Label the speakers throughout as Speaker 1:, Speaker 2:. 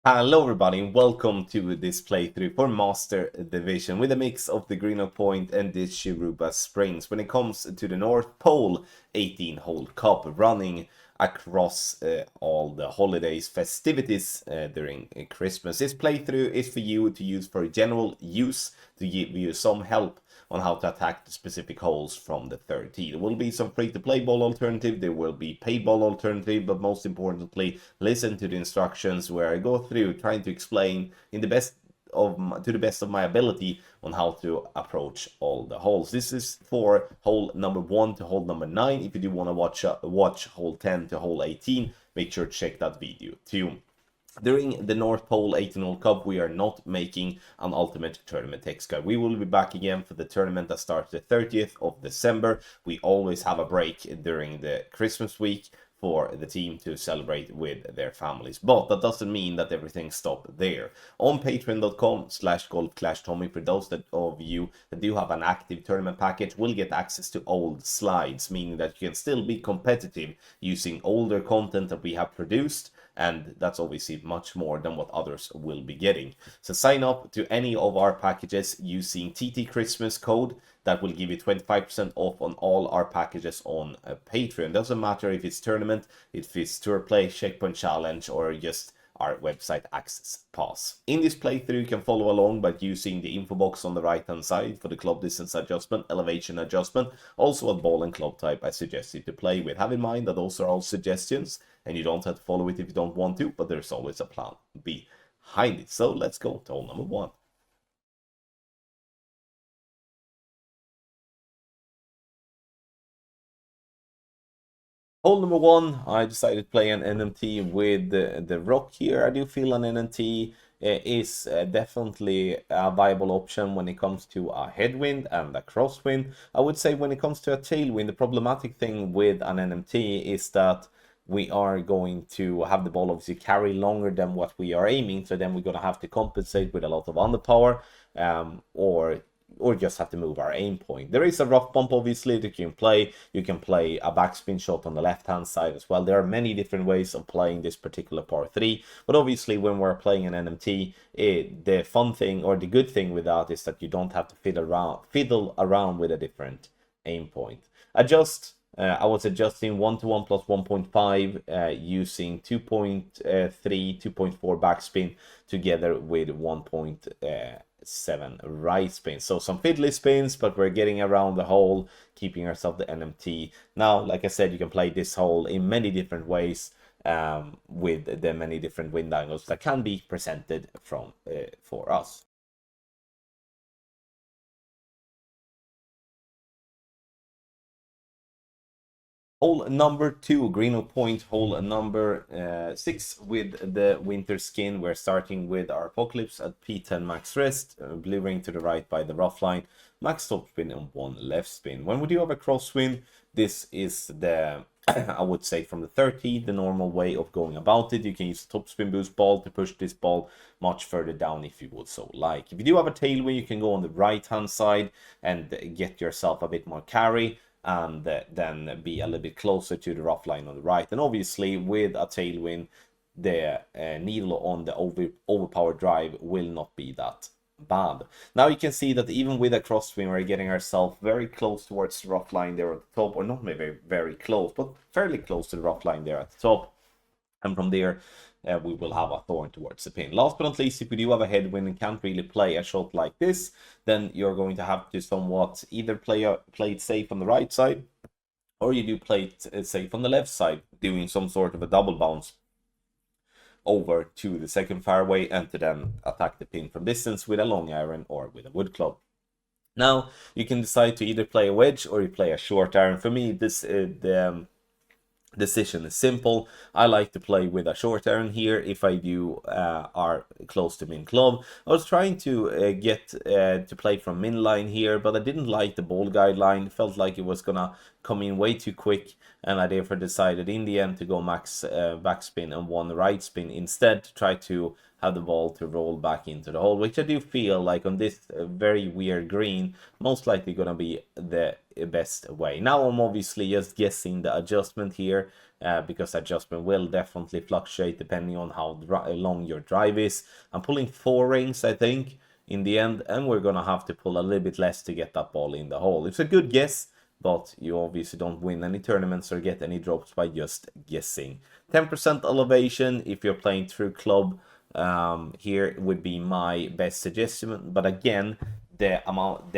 Speaker 1: Hello everybody and welcome to this playthrough for Master Division with a mix of the Greenoch Point and the Shiruba Springs when it comes to the North Pole 18-hole cup running across all the holidays, festivities during Christmas. This playthrough is for you to use for general use to give you some help on how to attack the specific holes from the third tee. There will be some free-to-play ball alternative, there will be paid ball alternative, but most importantly, listen to the instructions where I go through trying to explain to the best of my ability on how to approach all the holes. This is for hole number 1 to hole number 9. If you do want to watch hole 10 to hole 18, make sure to check that video too. During the North Pole 18-hole Cup, we are not making an Ultimate Tournament text guide. We will be back again for the tournament that starts the 30th of December. We always have a break during the Christmas week for the team to celebrate with their families. But that doesn't mean that everything stopped there. On patreon.com/golf-tommy, for those of you that do have an active tournament package, will get access to old slides, meaning that you can still be competitive using older content that we have produced, and that's obviously much more than what others will be getting. So sign up to any of our packages using TT Christmas code. That will give you 25% off on all our packages on Patreon. Doesn't matter if it's tournament, if it's tour play, checkpoint challenge, or just our website access pass. In this playthrough, you can follow along by using the info box on the right hand side for the club distance adjustment, elevation adjustment, also what ball and club type I suggest you to play with. Have in mind that those are all suggestions and you don't have to follow it if you don't want to, but there's always a plan behind it. So let's go to hole number 1. Hole number 1, I decided to play an NMT with the rock here. I do feel an NMT is definitely a viable option when it comes to a headwind and a crosswind. I would say when it comes to a tailwind, the problematic thing with an NMT is that we are going to have the ball obviously carry longer than what we are aiming, so then we're going to have to compensate with a lot of underpower, or just have to move our aim point. There is a rough bump obviously that you can play. You can play a backspin shot on the left hand side as well. There are many different ways of playing this particular par 3, but obviously when we're playing an NMT, the fun thing or the good thing with that is that you don't have to fiddle around with a different aim point. I was adjusting 1-to-1 plus 1.5 using 2.3, 2.4 backspin together with 1.7 right spin. So some fiddly spins, but we're getting around the hole, keeping ourselves the NMT. Now, like I said, you can play this hole in many different ways with the many different wind angles that can be presented for us. Hole number 2, Greenoch Point, hole number 6 with the winter skin. We're starting with our Apocalypse at P10 max rest, blue ring to the right by the rough line, max top spin and 1 left spin. When we do have a crosswind, this is the, I would say from the 30, the normal way of going about it. You can use the top spin boost ball to push this ball much further down if you would so like. If you do have a tailwind, you can go on the right hand side and get yourself a bit more carry, and then be a little bit closer to the rough line on the right. And obviously with a tailwind, the needle on the overpowered drive will not be that bad. Now you can see that even with a crosswind, we're getting ourselves very close towards the rough line there at the top, or not maybe very close, but fairly close to the rough line there at the top. And from there, we will have a thorn towards the pin. Last but not least, if we do have a headwind and can't really play a shot like this, then you're going to have to somewhat either play it safe on the right side, or you do play it safe on the left side, doing some sort of a double bounce over to the second fairway and to then attack the pin from distance with a long iron or with a wood club. Now you can decide to either play a wedge or you play a short iron. For me, this the decision is simple. I like to play with a short iron here if I do are close to min club. I was trying to get to play from min line here, but I didn't like the ball guideline. Felt like it was gonna come in way too quick, and I therefore decided in the end to go max backspin and 1 right spin instead, to try to have the ball to roll back into the hole, which I do feel like on this very weird green most likely gonna be the best way. Now I'm obviously just guessing the adjustment here, because adjustment will definitely fluctuate depending on how long your drive is. I'm pulling 4 rings, I think, in the end, and we're gonna have to pull a little bit less to get that ball in the hole. It's a good guess, but you obviously don't win any tournaments or get any drops by just guessing. 10% elevation if you're playing through club, here would be my best suggestion, but again, the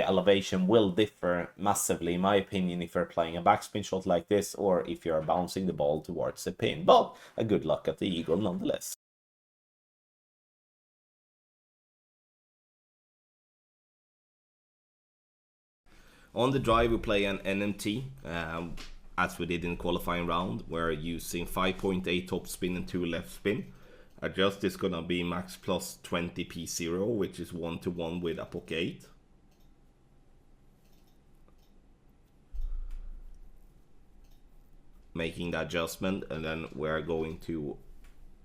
Speaker 1: elevation will differ massively, in my opinion, if you're playing a backspin shot like this or if you're bouncing the ball towards the pin. But a good luck at the eagle nonetheless. On the drive, we play an NMT, as we did in the qualifying round. We're using 5.8 top spin and 2 left spin. Adjust is gonna be max plus 20 P0, which is 1-to-1 with a pocket 8. Making the adjustment, and then we're going to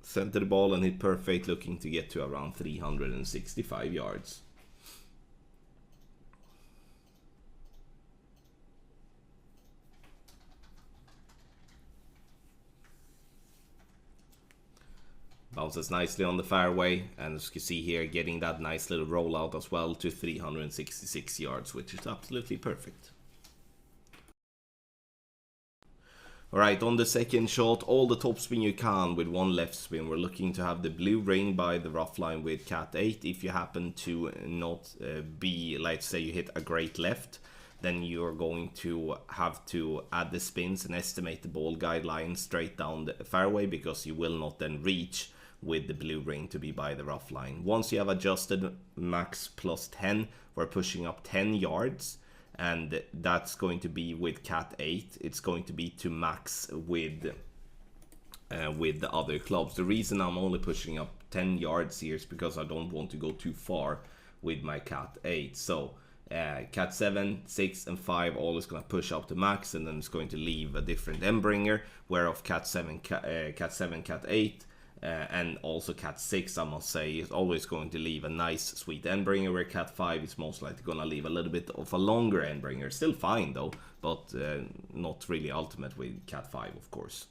Speaker 1: center the ball and hit perfect, looking to get to around 365 yards. Bounces nicely on the fairway, and as you can see here, getting that nice little rollout as well to 366 yards, which is absolutely perfect. Alright, on the second shot, all the top spin you can with 1 left spin. We're looking to have the blue ring by the rough line with cat 8. If you happen to not be, let's say you hit a great left, then you're going to have to add the spins and estimate the ball guideline straight down the fairway, because you will not then reach with the blue ring to be by the rough line. Once you have adjusted max plus 10, we're pushing up 10 yards. And that's going to be with cat 8. It's going to be to max with the other clubs. The reason I'm only pushing up 10 yards here is because I don't want to go too far with my cat 8. So cat 7, 6 and 5 all is going to push up to max, and then it's going to leave a different end bringer, whereof cat 7, cat 8 and also cat 6, I must say, is always going to leave a nice sweet end bringer, where cat 5 is most likely going to leave a little bit of a longer end bringer. Still fine though, but not really ultimate with cat 5, of course.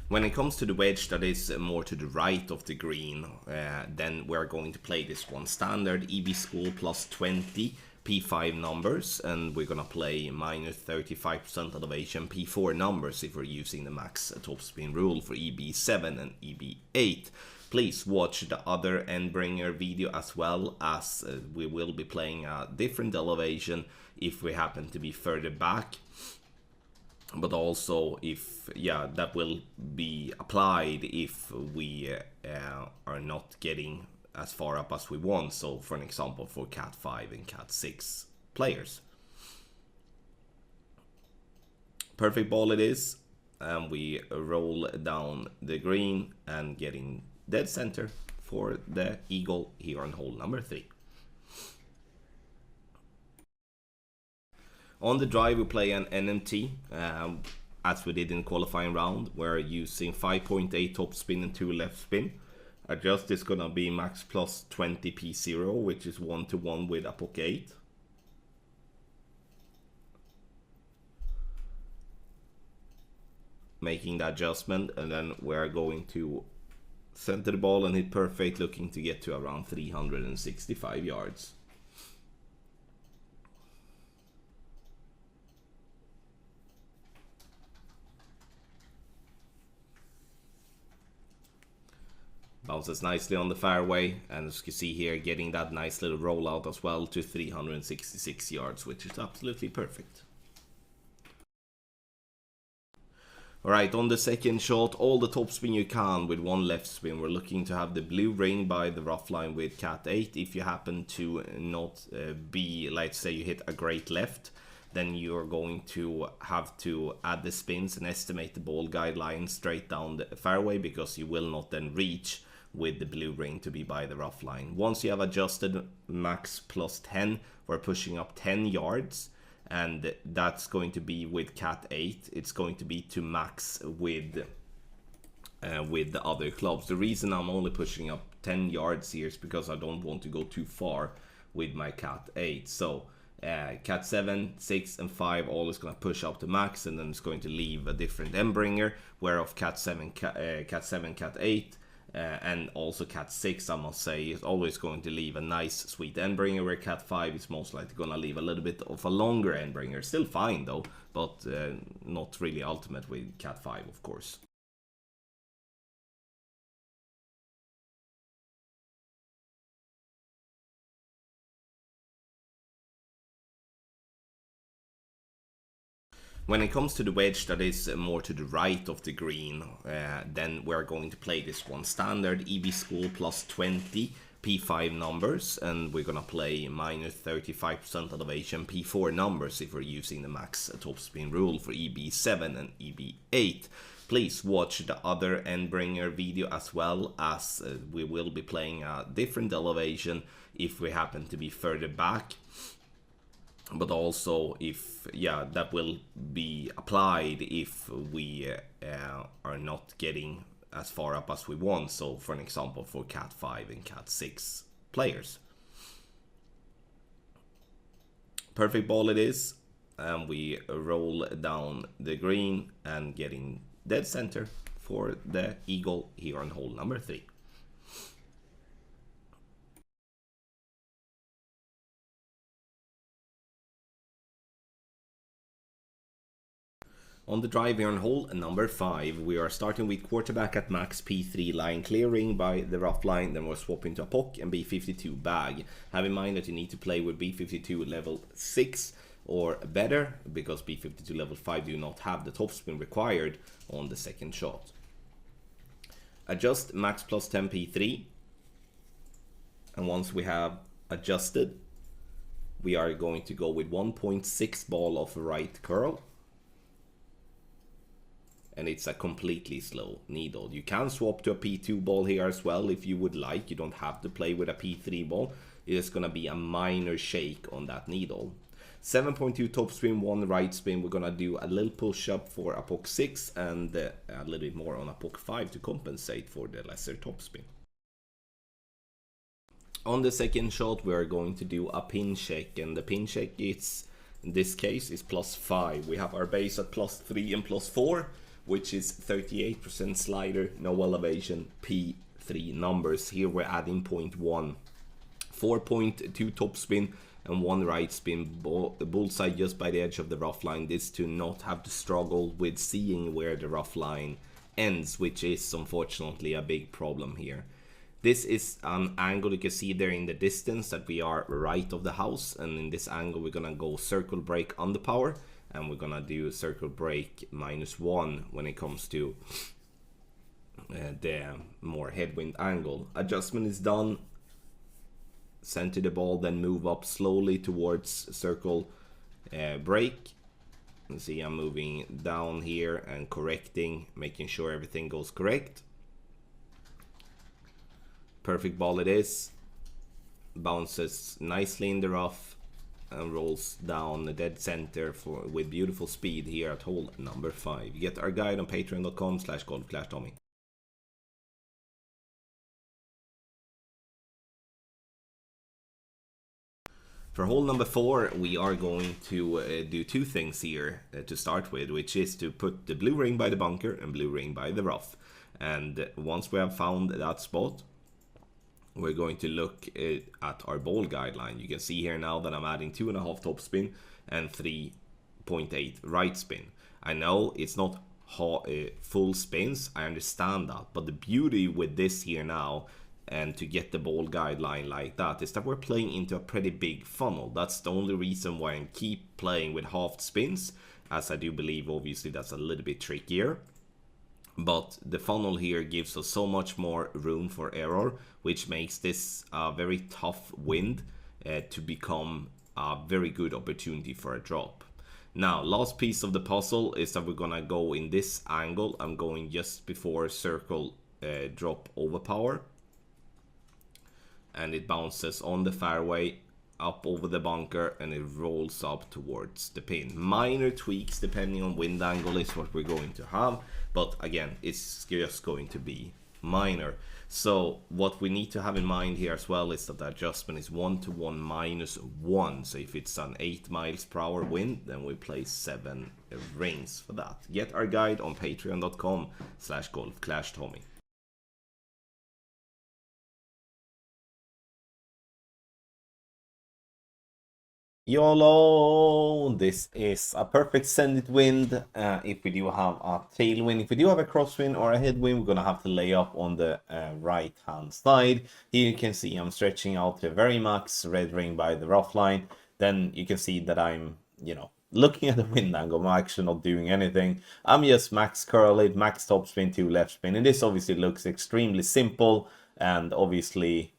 Speaker 1: When it comes to the wedge that is more to the right of the green, then we're going to play this one standard EB school plus 20 P5 numbers, and we're gonna play minus 35% elevation P4 numbers if we're using the max topspin rule for EB7 and EB8. Please watch the other endbringer video as well, as we will be playing a different elevation if we happen to be further back. But also, if that will be applied if we are not getting as far up as we want. So for an example, for cat 5 and cat 6 players. Perfect ball it is, and we roll down the green and getting dead center for the eagle here on hole number 3. On the drive, we play an NMT, as we did in the qualifying round. We're using 5.8 top spin and 2 left spin. Adjust is gonna be max plus 20 P0, which is 1-to-1 with a pocket 8. Making the adjustment, and then we're going to center the ball and hit perfect, looking to get to around 365 yards. Bounces nicely on the fairway, and as you can see here, getting that nice little rollout as well to 366 yards, which is absolutely perfect. Alright, on the second shot, all the top spin you can with 1 left spin. We're looking to have the blue ring by the rough line with cat 8. If you happen to not be, let's say you hit a great left, then you're going to have to add the spins and estimate the ball guideline straight down the fairway, because you will not then reach with the blue ring to be by the rough line. Once you have adjusted max plus 10, we're pushing up 10 yards. and that's going to be with cat 8. It's going to be to max with the other clubs. The reason I'm only pushing up 10 yards here is because I don't want to go too far with my cat 8. So cat 7, 6 and 5 all is going to push up to max, and then it's going to leave a different endbringer, whereof cat 7, cat 7, cat 8 and also cat 6, I must say, is always going to leave a nice sweet endbringer, where cat 5 is most likely going to leave a little bit of a longer endbringer. Still fine though, but not really ultimate with cat 5, of course. When it comes to the wedge that is more to the right of the green, then we're going to play this one standard EB school plus 20 P5 numbers, and we're gonna play minus 35% elevation P4 numbers if we're using the max topspin rule for EB7 and EB8. Please watch the other endbringer video as well, as we will be playing a different elevation if we happen to be further back. But also if, yeah, that will be applied if we are not getting as far up as we want. So for an example, for cat 5 and cat 6 players. Perfect ball it is, and we roll down the green and getting dead center for the eagle here on hole number 3. On the drive here on hole number 5, we are starting with quarterback at max P3 line clearing by the rough line, then we're swapping to a pock and B52 bag. Have in mind that you need to play with B52 level 6 or better, because B52 level 5 do not have the topspin required on the second shot. Adjust max plus 10 P3, and once we have adjusted, we are going to go with 1.6 ball of right curl. And it's a completely slow needle. You can swap to a P2 ball here as well if you would like. You don't have to play with a P3 ball. It's gonna be a minor shake on that needle. 7.2 topspin, 1 right spin. We're gonna do a little push up for a pock 6 and a little bit more on a pock 5 to compensate for the lesser topspin. On the second shot, we are going to do a pin check, and the pin check is, in this case, is plus 5. We have our base at plus 3 and plus 4. Which is 38% slider, no elevation, P3 numbers. Here we're adding 0.1, 4.2 top spin and 1 right spin, bullseye just by the edge of the rough line. This to not have to struggle with seeing where the rough line ends, which is unfortunately a big problem here. This is an angle you can see there in the distance that we are right of the house, and in this angle we're gonna go circle break under power. And we're gonna do circle break -1 when it comes to the more headwind angle. Adjustment is done. Center the ball, then move up slowly towards circle break. You see I'm moving down here and correcting, making sure everything goes correct. Perfect ball it is. Bounces nicely in the rough and rolls down the dead center with beautiful speed here at hole number 5. You get our guide on patreon.com/golf-tommy. For hole number 4, we are going to do 2 things here to start with, which is to put the blue ring by the bunker and blue ring by the rough. And once we have found that spot, we're going to look at our ball guideline. You can see here now that I'm adding 2.5 top spin and 3.8 right spin. I know it's not full spins, I understand that, but the beauty with this here now, and to get the ball guideline like that, is that we're playing into a pretty big funnel. That's the only reason why I keep playing with half spins, as I do believe obviously that's a little bit trickier. But the funnel here gives us so much more room for error, which makes this a very tough wind to become a very good opportunity for a drop. Now, last piece of the puzzle is that we're gonna go in this angle. I'm going just before circle drop overpower, and it bounces on the fairway up over the bunker and it rolls up towards the pin. Minor tweaks depending on wind angle is what we're going to have, but again, it's just going to be minor. So what we need to have in mind here as well is that the adjustment is 1-1 -1. So if it's an 8 miles per hour wind, then we place 7 rings for that. Get our guide on patreon.com/golfclashtommy. YOLO! This is a perfect send it wind. If we do have a tailwind, if we do have a crosswind or a headwind, we're gonna have to lay up on the right hand side. Here you can see I'm stretching out to very max, red ring by the rough line. Then you can see that I'm, looking at the wind angle. I'm actually not doing anything. I'm just max curl it, max topspin, 2 left spin. And this obviously looks extremely simple and obviously,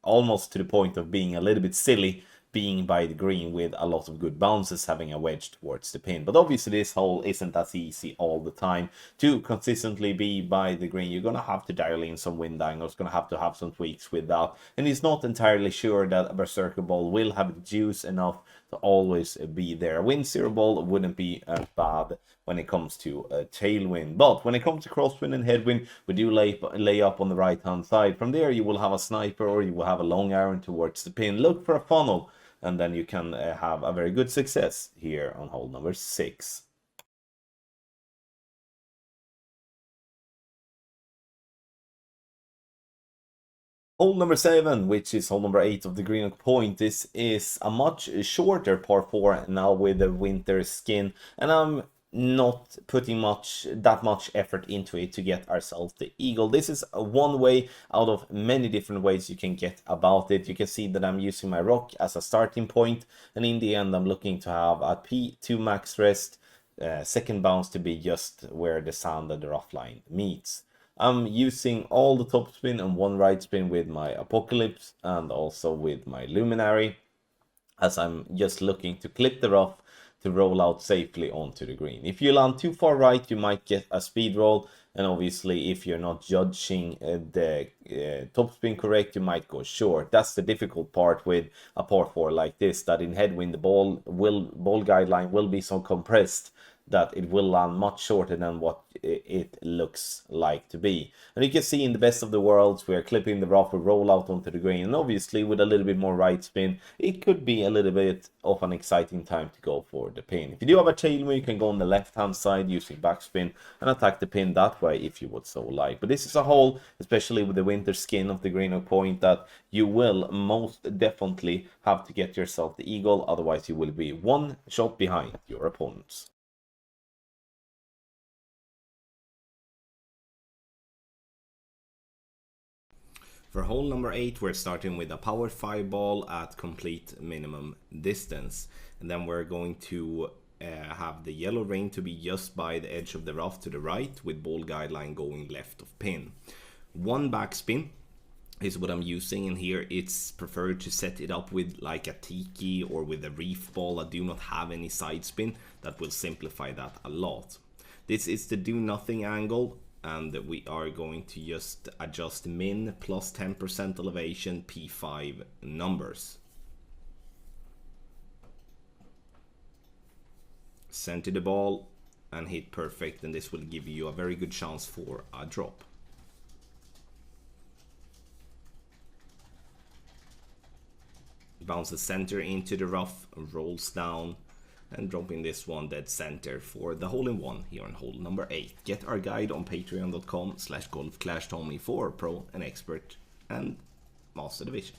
Speaker 1: almost to the point of being a little bit silly, being by the green with a lot of good bounces, having a wedge towards the pin. But obviously this hole isn't as easy all the time. To consistently be by the green, you're going to have to dial in some wind angles, going to have some tweaks with that. And it's not entirely sure that a berserker ball will have the juice enough to always be there. A wind zero ball wouldn't be bad when it comes to a tailwind. But when it comes to crosswind and headwind, we do lay up on the right hand side. From there you will have a sniper or you will have a long iron towards the pin. Look for a funnel, and then you can have a very good success here on hole number 6. Hole number 7, which is hole number 8 of the Greenoch Point. This is a much shorter par 4 now with the winter skin, and I'm not putting that much effort into it to get ourselves the eagle. This is one way out of many different ways you can get about it. You can see that I'm using my rock as a starting point, and in the end I'm looking to have a P2 max rest, second bounce to be just where the sand and the rough line meets. I'm using all the top spin and 1 right spin with my Apocalypse and also with my Luminary, as I'm just looking to clip the rough to roll out safely onto the green. If you land too far right, you might get a speed roll, and obviously if you're not judging the top spin correct, you might go short. That's the difficult part with a par 4 like this, that in headwind the ball guideline will be so compressed that it will land much shorter than what it looks like to be. And you can see in the best of the worlds, we are clipping the rough, we roll out onto the green, and obviously with a little bit more right spin, it could be a little bit of an exciting time to go for the pin. If you do have a tailwind, you can go on the left hand side using backspin and attack the pin that way if you would so like. But this is a hole, especially with the winter skin of the Greenoch Point, that you will most definitely have to get yourself the eagle, otherwise you will be one shot behind your opponents. For hole number 8, we're starting with a power 5 ball at complete minimum distance. And then we're going to have the yellow ring to be just by the edge of the rough to the right, with ball guideline going left of pin. 1 backspin is what I'm using in here. It's preferred to set it up with like a tiki or with a reef ball that do not have any side spin. That will simplify that a lot. This is the do nothing angle, and we are going to just adjust min plus 10% elevation P5 numbers. Center the ball and hit perfect, and this will give you a very good chance for a drop. Bounce the center into the rough, rolls down, and dropping this one dead center for the hole-in-one here on hole number 8. Get our guide on patreon.com/golfclashtommy for pro and expert and master division.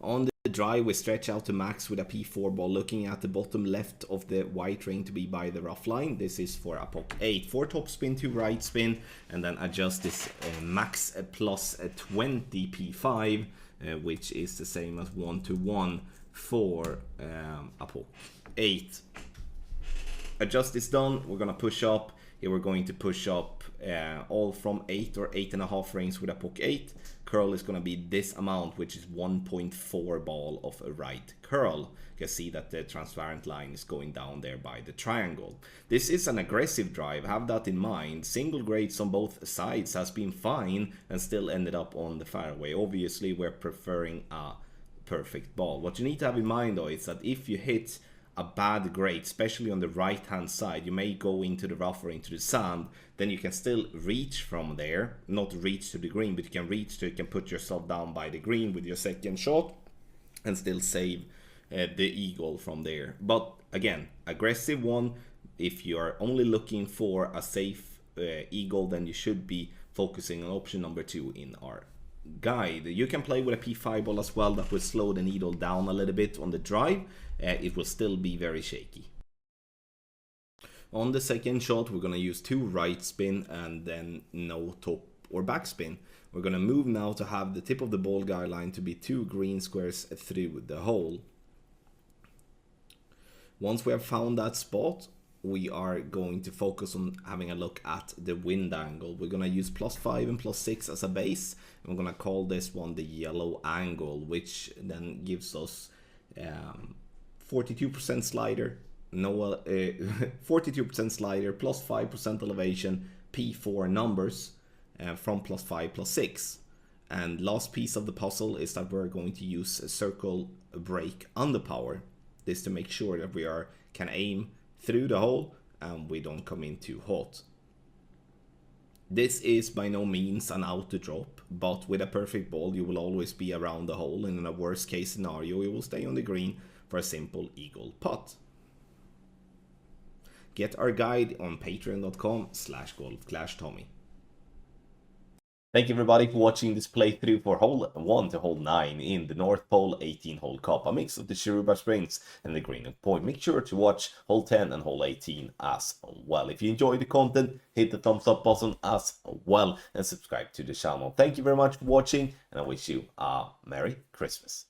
Speaker 1: On the drive, we stretch out to max with a P4 ball, looking at the bottom left of the white ring to be by the rough line. This is for a POC 8. 4 top spin, 2 right spin, and then adjust this max plus 20 P5, which is the same as 1-1 for a POC 8. Adjust this done, we're going to push up. Here we're going to push up all from 8 or 8.5 rings with a POC 8. curl is going to be this amount, which is 1.4 ball of a right curl. You can see that the transparent line is going down there by the triangle. This is an aggressive drive, have that in mind. Single grades on both sides has been fine and still ended up on the fairway. Obviously, we're preferring a perfect ball. What you need to have in mind though is that if you hit a bad grade, especially on the right hand side, you may go into the rough or into the sand, then you can still reach from there, not reach to the green, but you can reach to, you can put yourself down by the green with your second shot and still save the eagle from there. But again, aggressive one. If you are only looking for a safe eagle, then you should be focusing on option number 2 in our guide. You can play with a P5 ball as well. That will slow the needle down a little bit on the drive. It will still be very shaky. On the second shot, we're going to use 2 right spin and then no top or back spin. We're going to move now to have the tip of the ball guideline to be 2 green squares through the hole. Once we have found that spot, we are going to focus on having a look at the wind angle. We're going to use +5 and +6 as a base. And we're going to call this one the yellow angle, which then gives us 42% slider, 42% slider, +5% elevation, P4 numbers from +5, +6. And last piece of the puzzle is that we're going to use a circle break underpower. This to make sure that we can aim through the hole and we don't come in too hot. This is by no means an auto drop, but with a perfect ball you will always be around the hole, and in a worst case scenario you will stay on the green for a simple eagle putt. Get our guide on patreon.com/golfclashtommy. Thank you everybody for watching this playthrough for hole 1 to hole 9 in the North Pole 18-hole cup, a mix of the Shiruba Springs and the Greenoch Point. Make sure to watch hole 10 and hole 18 as well. If you enjoy the content, hit the thumbs up button as well and subscribe to the channel. Thank you very much for watching, and I wish you a Merry Christmas.